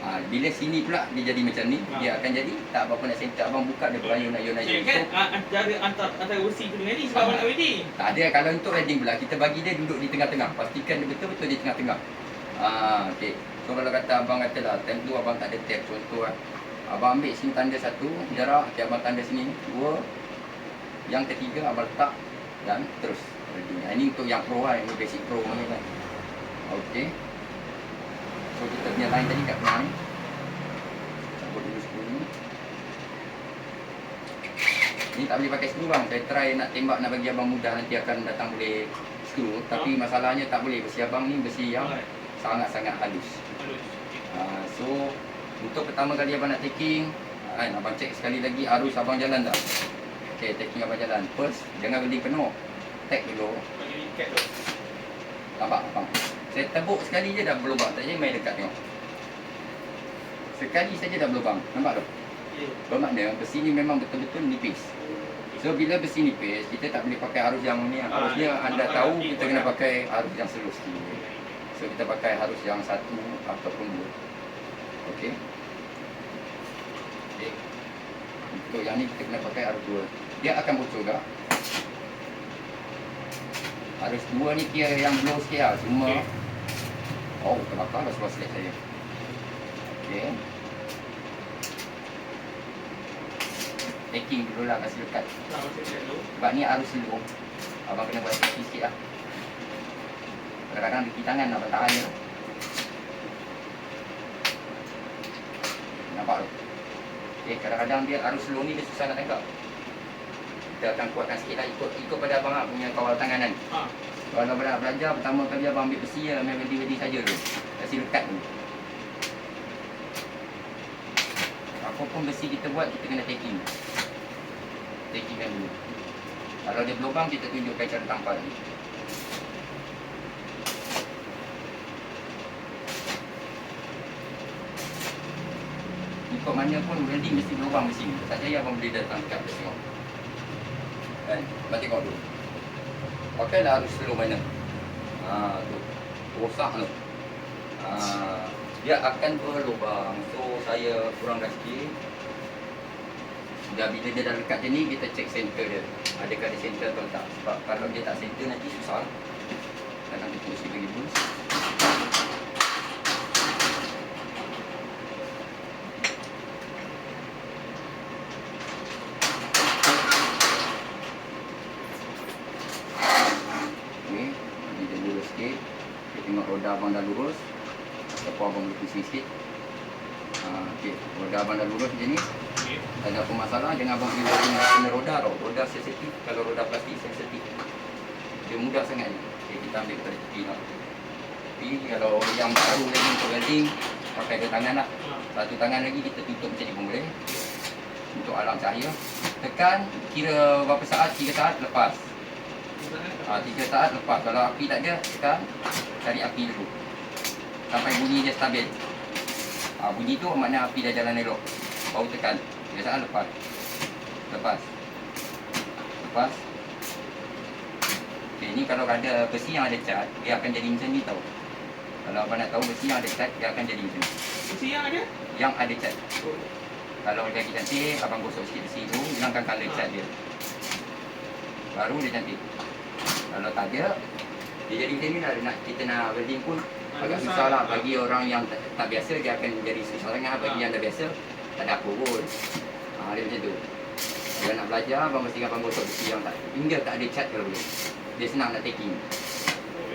Bila sini pula dia jadi macam ni, dia akan jadi tak apa-apa nak center. Abang buka dia berayun-ayun. Kan antara besi tu dengan ni sebab abang nak welding. Tak ada. Kalau untuk welding pula, kita bagi dia duduk di tengah-tengah. Pastikan dia betul-betul di tengah-tengah. Okey. So kalau kata abang katalah time tu abang tak ada tape, contoh abang ambil sini tanda satu jarak, okay, abang tanda sini dua, yang ketiga abang letak dan terus welding. Ini untuk yang pro lah, ini basic pro ni kan. Okey. So kita punya line tadi kat tengah ni. Cabut dulu skru ni. Ni tak boleh pakai skru bang. Saya try nak tembak nak bagi abang mudah, nanti akan datang boleh skru. Tapi masalahnya tak boleh. Besi abang ni besi yang sangat-sangat halus. So untuk pertama kali abang nak taking, abang cek sekali lagi arus abang jalan tak. Okay, taking abang jalan. First, jangan welding penuh. Tag dulu. Nampak abang? Saya tebuk sekali je dah berlubang. Tak payah main dekat tengok. Sekali saja dah berlubang. Nampak tu? Bermakna besi ni memang betul-betul nipis. So bila besi nipis, kita tak boleh pakai arus yang ni. Arusnya anda tahu kita kena pakai arus yang slow sikit. So kita pakai arus yang 1 ataupun 2. Okey. Okey. Untuk yang ni kita kena pakai arus 2. Dia akan bocor juga. Arus 2 ni kira yang blow sikit lah. Cuma terbakar dah seluar slide saya. Okey. Taking dulu lah, kasih lekat. Sebab ni arus slow. Abang kena buat taking sikit lah. Kadang-kadang di tangan abang tahan je. Nampak tu? Okay, kadang-kadang dia arus slow ni dia susah nak tangkap. Kita akan kuatkan sikit lah, ikut pada abang lah punya kawal tangan kan. Kalau abang nak belajar, pertama kali abang ambil besi lah, main welding-welding saja tu. Kasih lekat tu. Apapun besi kita buat, kita kena taking. Taking kan dulu. Kalau dia berlubang, kita tunjukkan cara tampal ni. Ikut mana pun welding mesti berlubang mesin. Tak payah abang boleh datang dekat tengok. Kan? Abang tengok dulu. Pakailah arus slow mana. Tu. Rosak tu. Dia akan berlubang. So saya kurangkan sikit. Dah bila dia dah dekat macam ni, kita cek center dia. Adakah dia center atau tak. Sebab kalau dia tak center nanti susah. Dan nanti mesti bagi boost. Tengok roda abang dah lurus. Ataupun abang boleh pusing sikit. Okey, roda abang dah lurus macam ni. Tak ada apa masalah. Jangan abang kena roda tau. Roda sensitif. Kalau roda plastik sensitif, dia mudah sangat ni. Okay, kita ambil pada tepi lah. Tapi kalau yang baru lagi untuk welding, pakai dua tangan lah. Satu tangan lagi kita tutup macam ni pun boleh. Untuk alam cahaya. Tekan, kira berapa saat? 3 saat lepas. 3 saat lepas. Kalau api tak ada, tekan, cari api dulu sampai bunyi dia stabil. Bunyi tu makna api dah jalan elok. Baru tekan. 3 saat lepas. Lepas. Okay, ni kalau ada besi yang ada cat, dia akan jadi macam ni tau. Kalau abang nak tahu besi yang ada cat, dia akan jadi macam ni. Besi yang ada? Yang ada cat. Kalau dia cantik, abang gosok sikit besi tu, hilangkan colour cat dia. Baru dia cantik. Kalau tak ada, dia jadi macam ni lah. Kita nak welding pun agak susah lah. Bagi orang yang tak biasa, dia akan jadi susah sangat. Bagi yang dah biasa, tak ada apa pun. Dia macam tu. Kalau nak belajar, abang mesti abang gosok besi yang tak, hingga tak ada cat kalau boleh. Dia senang nak taking.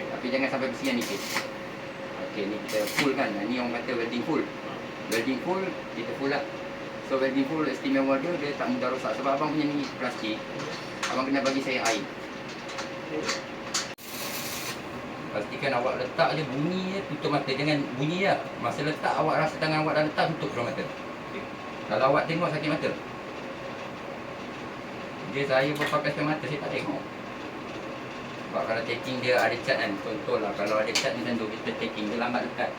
Tapi jangan sampai besi yang nipis. Okey, ni kita full kan. Ni orang kata welding full. Welding full, kita full lah. So welding full istimewa dia tak mudah rosak. Sebab abang punya ni plastik, abang kena bagi saya air. Pastikan awak letak je, bunyi je, tutup mata. Jangan bunyi je. Masa letak, awak rasa tangan awak dah letak, tutup kedua mata. Kalau awak tengok sakit mata. Dia saya berpakai mata, saya tak tengok. Sebab kalau taking dia ada cat kan, contoh lah. Kalau ada cat macam tu, kita taking, dia lambat lekat.